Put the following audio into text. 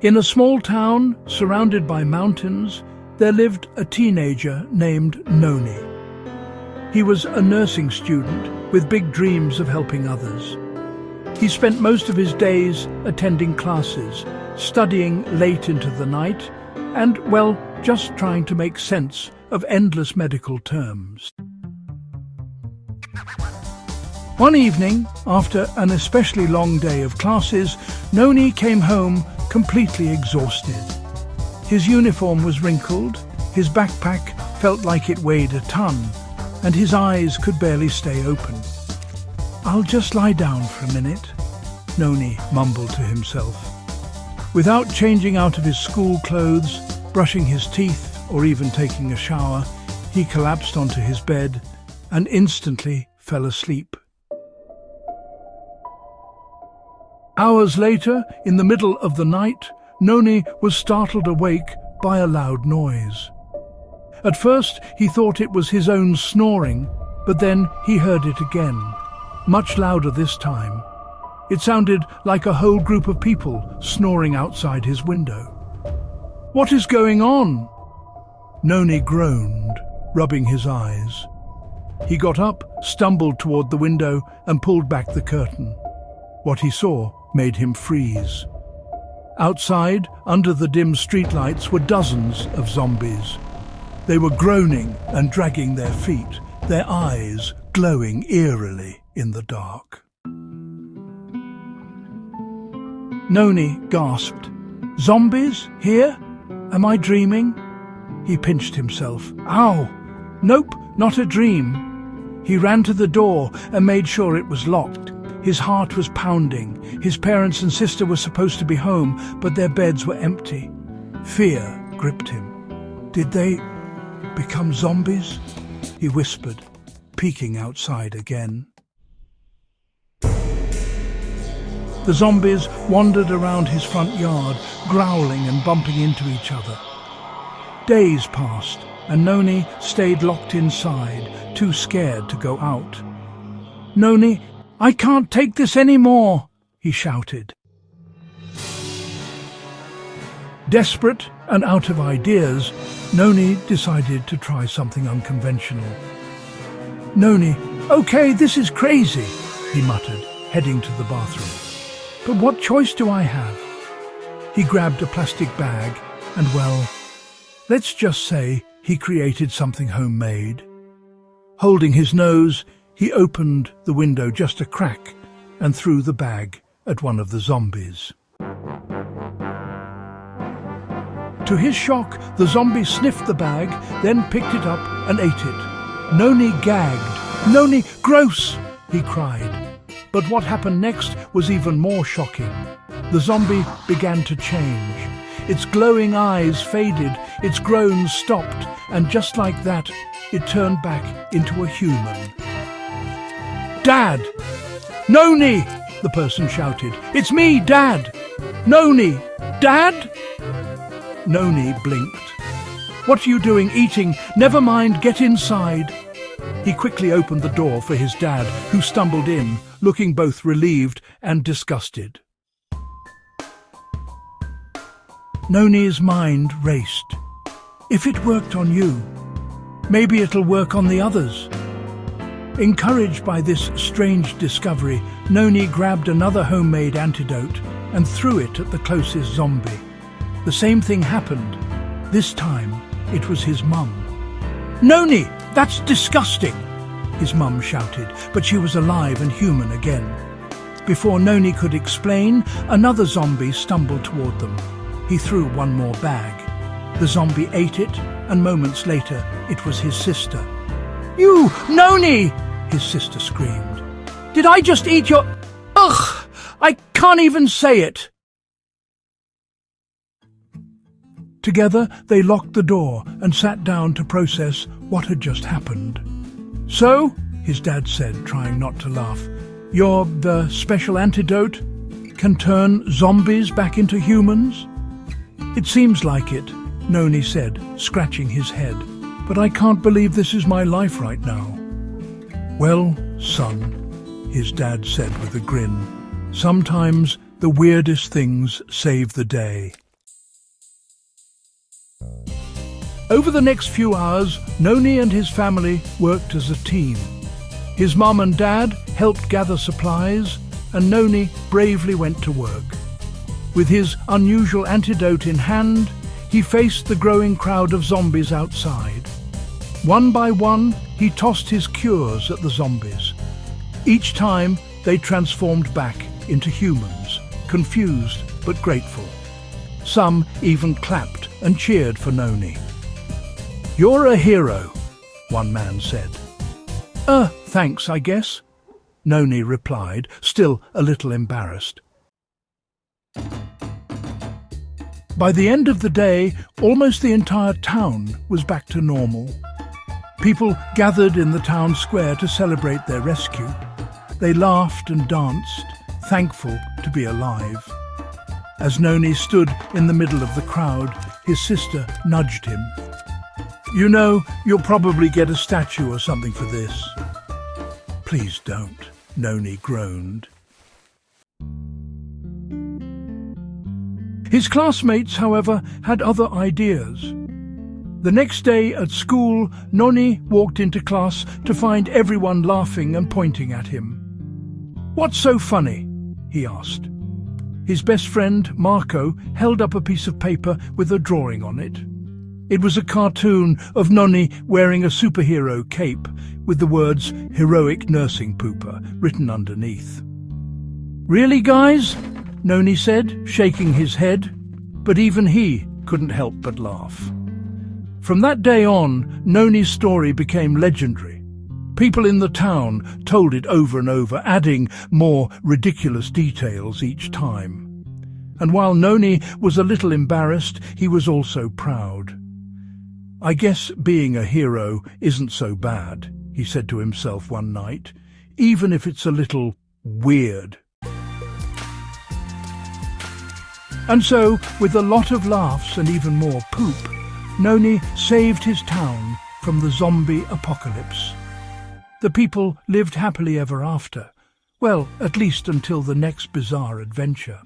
In a small town surrounded by mountains, there lived a teenager named Noni. He was a nursing student with big dreams of helping others. He spent most of his days attending classes, studying late into the night, and, well, just trying to make sense of endless medical terms. One evening, after an especially long day of classes, Noni came home completely exhausted. His uniform was wrinkled, his backpack felt like it weighed a ton, and his eyes could barely stay open. "I'll just lie down for a minute," Noni mumbled to himself. Without changing out of his school clothes, brushing his teeth, or even taking a shower, he collapsed onto his bed and instantly fell asleep. Hours later, in the middle of the night, Noni was startled awake by a loud noise. At first, he thought it was his own snoring, but then he heard it again, much louder this time. It sounded like a whole group of people snoring outside his window. "What is going on?" Noni groaned, rubbing his eyes. He got up, stumbled toward the window, and pulled back the curtain. What he saw made him freeze. Outside, under the dim streetlights, were dozens of zombies. They were groaning and dragging their feet, their eyes glowing eerily in the dark. Noni gasped. "Zombies? Here? Am I dreaming?" He pinched himself. "Ow! Nope, not a dream." He ran to the door and made sure it was locked. His heart was pounding. His parents and sister were supposed to be home, but their beds were empty. Fear gripped him. "Did they become zombies?" he whispered, peeking outside again. The zombies wandered around his front yard, growling and bumping into each other. Days passed, and Noni stayed locked inside, too scared to go out. "Noni, I can't take this anymore," he shouted. Desperate and out of ideas, Noni decided to try something unconventional. "Noni, okay, this is crazy," he muttered, heading to the bathroom. "But what choice do I have?" He grabbed a plastic bag and, well, let's just say he created something homemade. Holding his nose, he opened the window just a crack and threw the bag at one of the zombies. To his shock, the zombie sniffed the bag, then picked it up and ate it. Noni gagged. "Noni, gross!" he cried. But what happened next was even more shocking. The zombie began to change. Its glowing eyes faded, its groans stopped, and just like that, it turned back into a human. "Dad! Noni!" the person shouted. "It's me, Dad! Noni! Dad?" Noni blinked. "What are you doing eating? Never mind, get inside." He quickly opened the door for his dad, who stumbled in, looking both relieved and disgusted. Noni's mind raced. If it worked on you, maybe it'll work on the others. Encouraged by this strange discovery, Noni grabbed another homemade antidote and threw it at the closest zombie. The same thing happened. This time, it was his mum. "Noni, that's disgusting!" his mum shouted, but she was alive and human again. Before Noni could explain, another zombie stumbled toward them. He threw one more bag. The zombie ate it, and moments later, it was his sister. "You, Noni!" his sister screamed. "Did I just eat your... Ugh! I can't even say it!" Together, they locked the door and sat down to process what had just happened. "So," his dad said, trying not to laugh, the special antidote can turn zombies back into humans?" "It seems like it," Noni said, scratching his head. "But I can't believe this is my life right now." "Well, son," his dad said with a grin, "sometimes the weirdest things save the day." Over the next few hours, Noni and his family worked as a team. His mum and dad helped gather supplies, and Noni bravely went to work. With his unusual antidote in hand, he faced the growing crowd of zombies outside. One by one, he tossed his cures at the zombies. Each time, they transformed back into humans, confused but grateful. Some even clapped and cheered for Noni. "You're a hero," one man said. Thanks, I guess," Noni replied, still a little embarrassed. By the end of the day, almost the entire town was back to normal. People gathered in the town square to celebrate their rescue. They laughed and danced, thankful to be alive. As Noni stood in the middle of the crowd, his sister nudged him. "You know, you'll probably get a statue or something for this." "Please don't," Noni groaned. His classmates, however, had other ideas. The next day at school, Noni walked into class to find everyone laughing and pointing at him. "What's so funny?" he asked. His best friend, Marco, held up a piece of paper with a drawing on it. It was a cartoon of Noni wearing a superhero cape with the words "Heroic Nursing Pooper" written underneath. "Really, guys?" Noni said, shaking his head, but even he couldn't help but laugh. From that day on, Noni's story became legendary. People in the town told it over and over, adding more ridiculous details each time. And while Noni was a little embarrassed, he was also proud. "I guess being a hero isn't so bad," he said to himself one night, "even if it's a little weird." And so, with a lot of laughs and even more poop, Noni saved his town from the zombie apocalypse. The people lived happily ever after, well, at least until the next bizarre adventure.